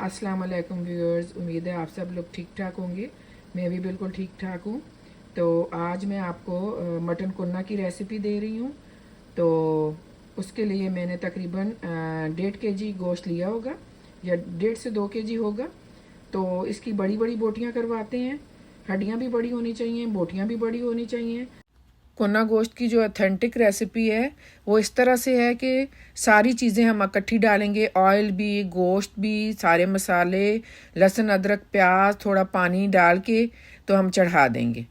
अस्सलाम वालेकुम व्यूअर्स, उम्मीद है आप सब लोग ठीक ठाक होंगे। मैं भी बिल्कुल ठीक ठाक हूँ। तो आज मैं आपको मटन कुन्ना की रेसिपी दे रही हूँ। तो उसके लिए मैंने तकरीबन 1.5 kg गोश्त लिया होगा या 1.5 से 2 kg होगा। तो इसकी बड़ी बड़ी बोटियाँ करवाते हैं। हड्डियाँ भी बड़ी होनी चाहिए, बोटियाँ भी बड़ी होनी चाहिए। कोना गोश्त की जो ऑथेंटिक रेसिपी है वो इस तरह से है कि सारी चीज़ें हम इकट्ठी डालेंगे, ऑयल भी, गोश्त भी, सारे मसाले, लहसुन अदरक प्याज, थोड़ा पानी डाल के तो हम चढ़ा देंगे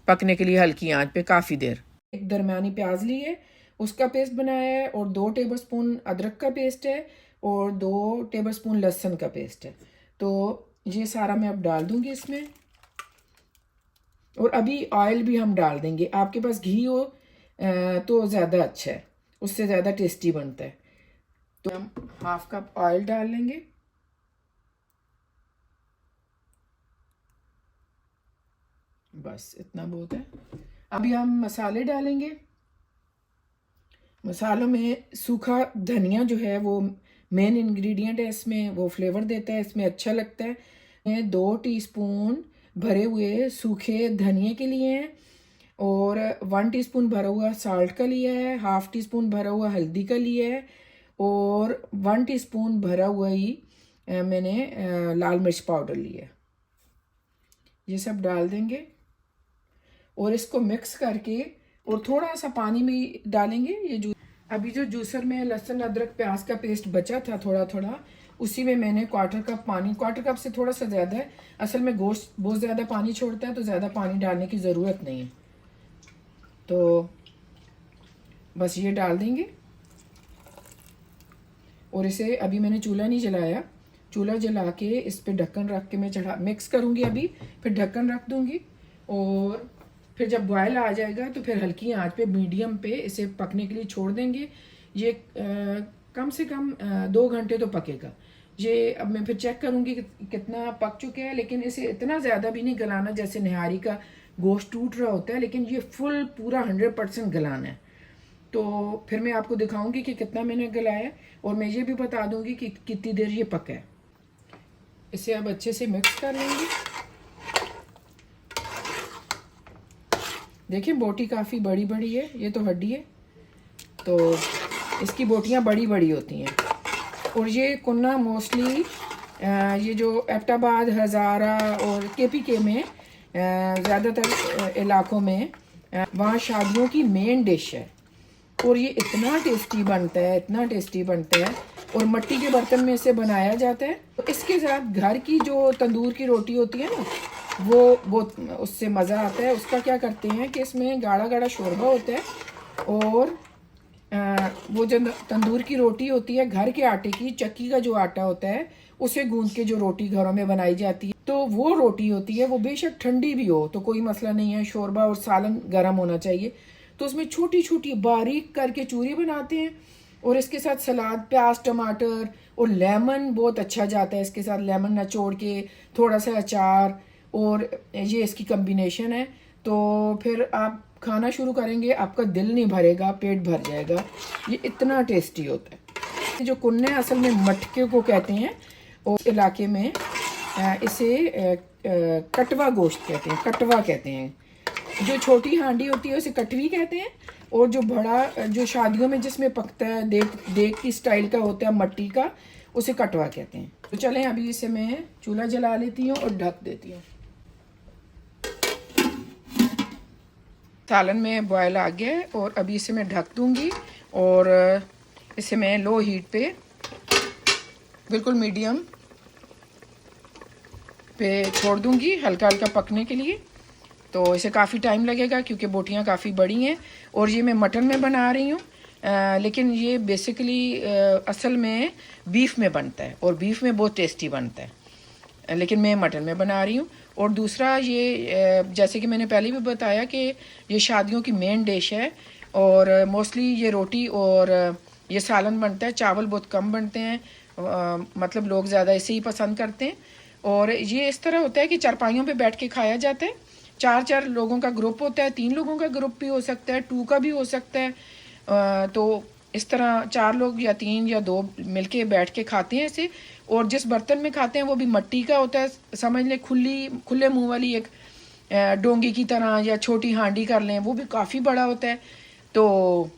पकने के लिए हल्की आंच पे काफ़ी देर। एक दरमियानी प्याज ली है, उसका पेस्ट बनाया है, और 2 टेबलस्पून अदरक का पेस्ट है और 2 टेबलस्पून लहसुन का पेस्ट है। तो ये सारा मैं अब डाल दूँगी इसमें। और अभी ऑयल भी हम डाल देंगे। आपके पास घी हो तो ज़्यादा अच्छा है, उससे ज़्यादा टेस्टी बनता है। तो हम 1/2 कप ऑयल डाल लेंगे। बस इतना बहुत है। अभी हम मसाले डालेंगे। मसालों में सूखा धनिया जो है वो मेन इंग्रेडिएंट है इसमें, वो फ्लेवर देता है, इसमें अच्छा लगता है। 2 टीस्पून भरे हुए सूखे धनिए के लिए हैं, और 1 टीस्पून भरा हुआ साल्ट का लिया है, 1/2 टीस्पून भरा हुआ हल्दी का लिया है, और 1 टीस्पून भरा हुआ ही मैंने लाल मिर्च पाउडर लिया है। ये सब डाल देंगे और इसको मिक्स करके, और थोड़ा सा पानी में डालेंगे। ये अभी जो जूसर में लहसुन अदरक प्याज का पेस्ट बचा था थोड़ा थोड़ा, उसी में मैंने 1/4 कप पानी, 1/4 कप से थोड़ा सा ज़्यादा है। असल में गोश्त बहुत ज़्यादा पानी छोड़ता है, तो ज़्यादा पानी डालने की ज़रूरत नहीं है। तो बस ये डाल देंगे, और इसे अभी मैंने चूल्हा नहीं जलाया, चूल्हा जला के इस पे ढक्कन रख के मैं चढ़ा मिक्स करूँगी अभी, फिर ढक्कन रख दूँगी, और फिर जब बॉयल आ जाएगा तो फिर हल्की आंच पे मीडियम पे इसे पकने के लिए छोड़ देंगे। ये कम से कम 2 घंटे तो पकेगा ये। अब मैं फिर चेक करूँगी कि कितना पक चुके हैं, लेकिन इसे इतना ज़्यादा भी नहीं गलाना जैसे निहारी का गोश्त टूट रहा होता है, लेकिन ये फुल पूरा 100% गलाना है। तो फिर मैं आपको दिखाऊंगी कि कितना मैंने गलाया, और मैं ये भी बता दूंगी कि कितनी देर ये पका है। इसे अब अच्छे से मिक्स कर लेंगे। देखिए बोटी काफ़ी बड़ी बड़ी है, ये तो हड्डी है, तो इसकी बोटियां बड़ी बड़ी होती हैं। और ये कुन्ना मोस्टली ये जो एबटाबाद, हज़ारा और केपीके में ज़्यादातर इलाकों में वहाँ शादियों की मेन डिश है, और ये इतना टेस्टी बनता है, इतना टेस्टी बनता है, और मिट्टी के बर्तन में इसे बनाया जाता है। तो इसके साथ घर की जो तंदूर की रोटी होती है ना, वो उससे मज़ा आता है। उसका क्या करते हैं कि इसमें गाढ़ा गाढ़ा शोरबा होता है, और वो जो तंदूर की रोटी होती है घर के आटे की, चक्की का जो आटा होता है उसे गूंद के जो रोटी घरों में बनाई जाती है, तो वो रोटी होती है। वो बेशक ठंडी भी हो तो कोई मसला नहीं है, शोरबा और सालन गर्म होना चाहिए। तो उसमें छोटी छोटी बारीक करके चूरी बनाते हैं, और इसके साथ सलाद, प्याज, टमाटर और लेमन बहुत अच्छा जाता है। इसके साथ लेमन निचोड़ के, थोड़ा सा अचार, और ये इसकी कम्बिनेशन है। तो फिर आप खाना शुरू करेंगे, आपका दिल नहीं भरेगा, पेट भर जाएगा। ये इतना टेस्टी होता है। जो कुन्ने असल में मटके को कहते हैं, और इलाके में इसे कटवा गोश्त कहते हैं, कटवा कहते हैं। जो छोटी हांडी होती है उसे कटवी कहते हैं, और जो बड़ा जो शादियों में जिसमें पकता है, देग की स्टाइल का होता है मट्टी का, उसे कटवा कहते हैं। तो चलें अभी इसे मैं चूल्हा जला लेती हूँ और ढक देती हूँ। सालन में बॉयल आ गया है, और अभी इसे मैं ढक दूँगी, और इसे मैं लो हीट पे बिल्कुल मीडियम पे छोड़ दूँगी हल्का हल्का पकने के लिए। तो इसे काफ़ी टाइम लगेगा क्योंकि बोटियाँ काफ़ी बड़ी हैं, और ये मैं मटन में बना रही हूँ, लेकिन ये बेसिकली असल में बीफ में बनता है, और बीफ में बहुत टेस्टी बनता है, लेकिन मैं मटन में बना रही हूँ। और दूसरा ये जैसे कि मैंने पहले भी बताया कि ये शादियों की मेन डिश है, और मोस्टली ये रोटी और ये सालन बनता है, चावल बहुत कम बनते हैं, मतलब लोग ज़्यादा इसे ही पसंद करते हैं। और ये इस तरह होता है कि चारपाइयों पे बैठ के खाया जाता है। 4 लोगों का ग्रुप होता है, 3 लोगों का ग्रुप भी हो सकता है, 2 का भी हो सकता है। तो इस तरह 4 लोग या 3 या 2 मिलके बैठ के खाते हैं इसे। और जिस बर्तन में खाते हैं वो भी मिट्टी का होता है, समझ लें खुले मुंह वाली एक डोंगी की तरह, या छोटी हांडी कर लें, वो भी काफ़ी बड़ा होता है। तो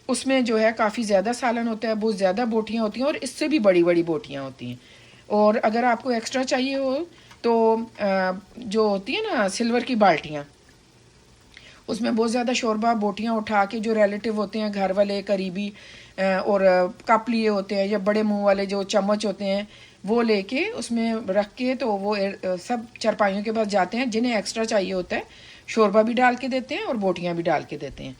उसमें जो है काफ़ी ज़्यादा सालन होता है, बहुत ज़्यादा बोटियाँ होती हैं, और इससे भी बड़ी बड़ी बोटियाँ होती हैं। और अगर आपको एक्स्ट्रा चाहिए हो तो जो होती है ना सिल्वर की बाल्टियाँ, उसमें बहुत ज़्यादा शोरबा बोटियाँ उठा के जो रिलेटिव होते हैं, घर वाले करीबी, और कप लिए होते हैं, या बड़े मुंह वाले जो चम्मच होते हैं, वो लेके उसमें रख के, तो वो सब चरपाइयों के पास जाते हैं। जिन्हें एक्स्ट्रा चाहिए होता है शोरबा भी डाल के देते हैं और बोटियाँ भी डाल के देते हैं।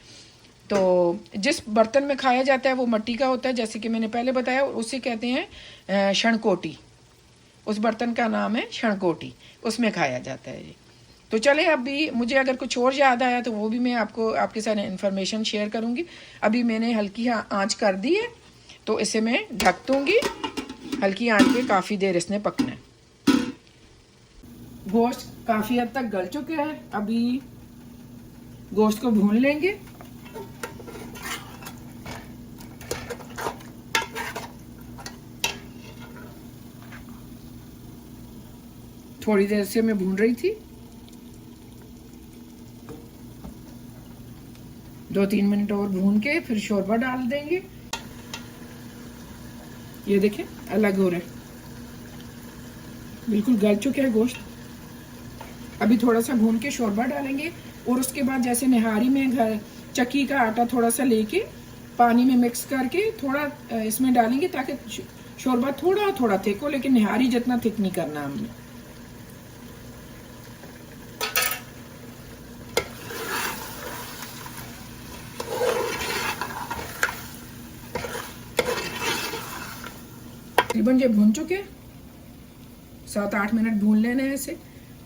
तो जिस बर्तन में खाया जाता है वो मिट्टी का होता है, जैसे कि मैंने पहले बताया, उसे कहते हैं शणकोटी। उस बर्तन का नाम है शणकोटी, उसमें खाया जाता है जी। तो चले, अभी मुझे अगर कुछ और याद आया तो वो भी मैं आपके साथ इन्फॉर्मेशन शेयर करूँगी। अभी मैंने हल्की आंच कर दी है, तो इसे मैं ढक दूँगी। हल्की आंच पे काफ़ी देर इसने पकना है। गोश्त काफ़ी हद तक गल चुका है, अभी गोश्त को भून लेंगे। थोड़ी देर से मैं भून रही थी, 2-3 मिनट और भून के फिर शोरबा डाल देंगे। ये देखें अलग हो रहा है, बिल्कुल गल चुका है गोश्त। अभी थोड़ा सा भून के शोरबा डालेंगे, और उसके बाद जैसे निहारी में घर चक्की का आटा थोड़ा सा लेके पानी में मिक्स करके थोड़ा इसमें डालेंगे, ताकि शोरबा थोड़ा थोड़ा थिक हो, लेकिन निहारी जितना थिक नहीं करना हमने। तकरीबन ये भून चुके, 7-8 मिनट भून लेने हैं इसे।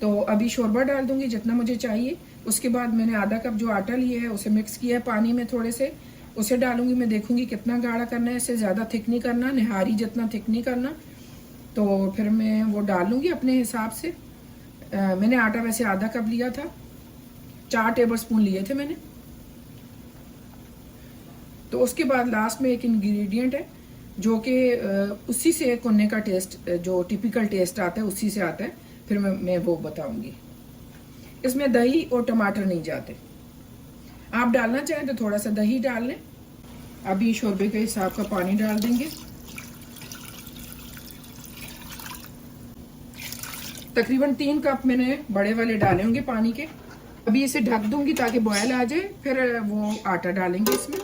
तो अभी शोरबा डाल दूंगी जितना मुझे चाहिए। उसके बाद मैंने आधा कप जो आटा लिया है उसे मिक्स किया है पानी में थोड़े से, उसे डालूंगी। मैं देखूंगी कितना गाढ़ा करना है, इसे ज़्यादा थिक नहीं करना, निहारी जितना थिक नहीं करना। तो फिर मैं वो डाल लूँगी अपने हिसाब से। मैंने आटा वैसे आधा कप लिया था, 4 टेबल स्पून लिए थे मैंने। तो उसके बाद लास्ट में एक इंग्रेडिएंट है जो कि उसी से कुन्ने का टेस्ट, जो टिपिकल टेस्ट आता है उसी से आता है, फिर मैं वो बताऊंगी। इसमें दही और टमाटर नहीं जाते, आप डालना चाहें तो थोड़ा सा दही डाल लें। अभी शोरबे के हिसाब का पानी डाल देंगे, तकरीबन 3 कप मैंने बड़े वाले डाले होंगे पानी के। अभी इसे ढक दूंगी ताकि बॉयल आ जाए, फिर वो आटा डालेंगे इसमें,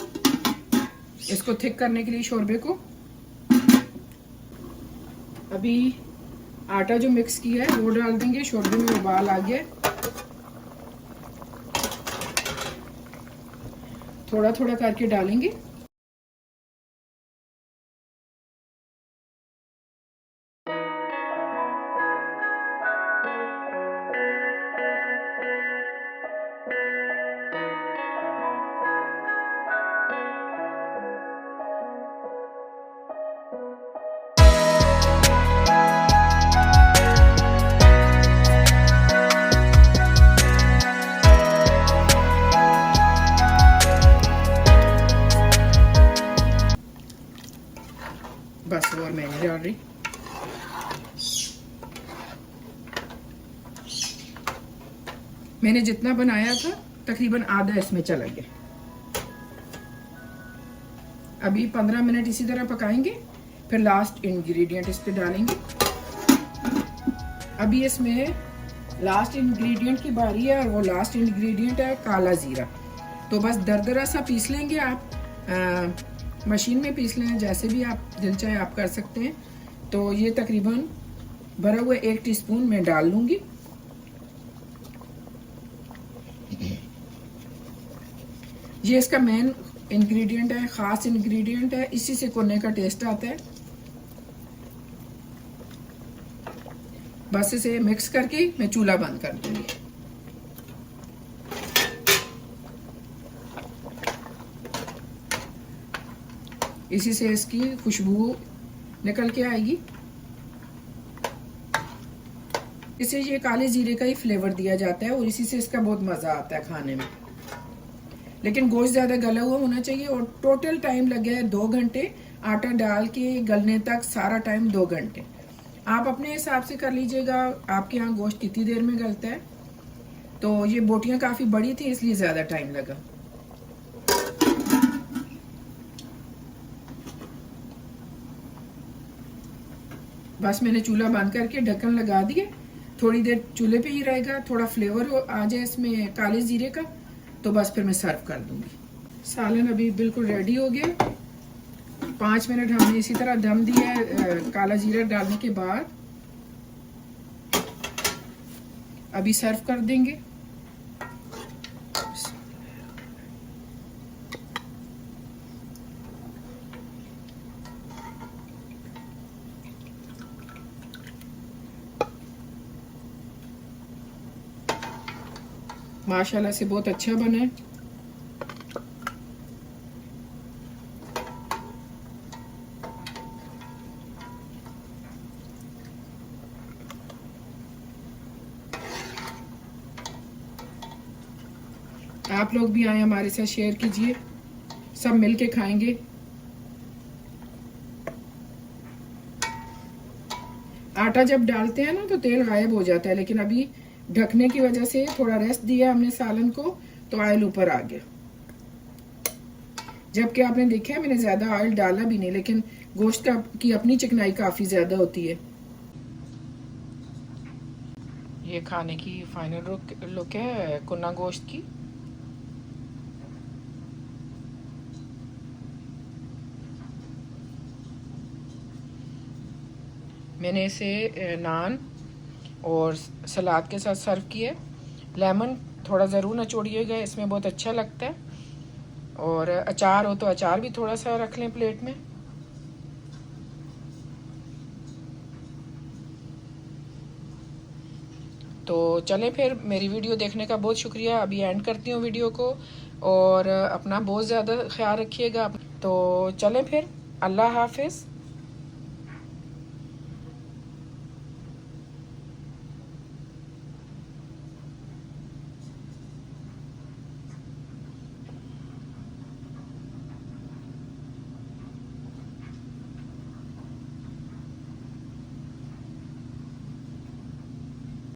इसको थिक करने के लिए शोरबे को। अभी आटा जो मिक्स किया है वो डाल देंगे। शोरबे में उबाल आ गया, थोड़ा थोड़ा करके डालेंगे। बस और मैं नहीं डाल रही। मैंने जितना बनाया था तकरीबन आधा इसमें चला गया। अभी 15 मिनट इसी तरह पकाएंगे, फिर लास्ट इंग्रेडिएंट इस पे डालेंगे। अभी इसमें लास्ट इंग्रेडिएंट की बारी है, और वो लास्ट इंग्रेडिएंट है काला जीरा। तो बस दरदरा सा पीस लेंगे आप, मशीन में पीस लें, जैसे भी आप दिल चाहे आप कर सकते हैं। तो ये तकरीबन भरा हुआ 1 टीस्पून मैं डाल लूंगी। ये इसका मेन इंग्रेडिएंट है, ख़ास इंग्रेडिएंट है, इसी से कुन्ने का टेस्ट आता है। बस इसे मिक्स करके मैं चूल्हा बंद कर दूंगी। इसी से इसकी खुशबू निकल के आएगी। इसे ये काले जीरे का ही फ्लेवर दिया जाता है, और इसी से इसका बहुत मज़ा आता है खाने में। लेकिन गोश्त ज़्यादा गला हुआ होना चाहिए। और टोटल टाइम लगे है 2 घंटे, आटा डाल के गलने तक सारा टाइम 2 घंटे। आप अपने हिसाब से कर लीजिएगा आपके यहाँ गोश्त कितनी देर में गलता है। तो ये बोटियाँ काफ़ी बड़ी थी इसलिए ज़्यादा टाइम लगा। बस मैंने चूल्हा बंद करके ढक्कन लगा दिए, थोड़ी देर चूल्हे पे ही रहेगा, थोड़ा फ्लेवर आ जाए इसमें काले जीरे का, तो बस फिर मैं सर्व कर दूंगी। सालन अभी बिल्कुल रेडी हो गया। 5 मिनट हमने इसी तरह दम दिया है काला जीरा डालने के बाद। अभी सर्व कर देंगे। माशाल्लाह से बहुत अच्छा बना है। आप लोग भी आए हमारे साथ, शेयर कीजिए, सब मिलके खाएंगे। आटा जब डालते हैं ना तो तेल गायब हो जाता है, लेकिन अभी ढकने की वजह से थोड़ा रेस्ट दिया हमने सालन को, तो ऑयल ऊपर आ गया। जबकि आपने देखा है मैंने ज्यादा ऑयल डाला भी नहीं, लेकिन गोश्त की अपनी चिकनाई काफी ज्यादा होती है। ये खाने की फाइनल लुक है कुन्ना गोश्त की। मैंने इसे नान और सलाद के साथ सर्व किया। लेमन थोड़ा ज़रूर निचोड़िएगा, इसमें बहुत अच्छा लगता है। और अचार हो तो अचार भी थोड़ा सा रख लें प्लेट में। तो चलें फिर, मेरी वीडियो देखने का बहुत शुक्रिया। अभी एंड करती हूँ वीडियो को, और अपना बहुत ज़्यादा ख्याल रखिएगा। तो चलें फिर, अल्लाह हाफिज़।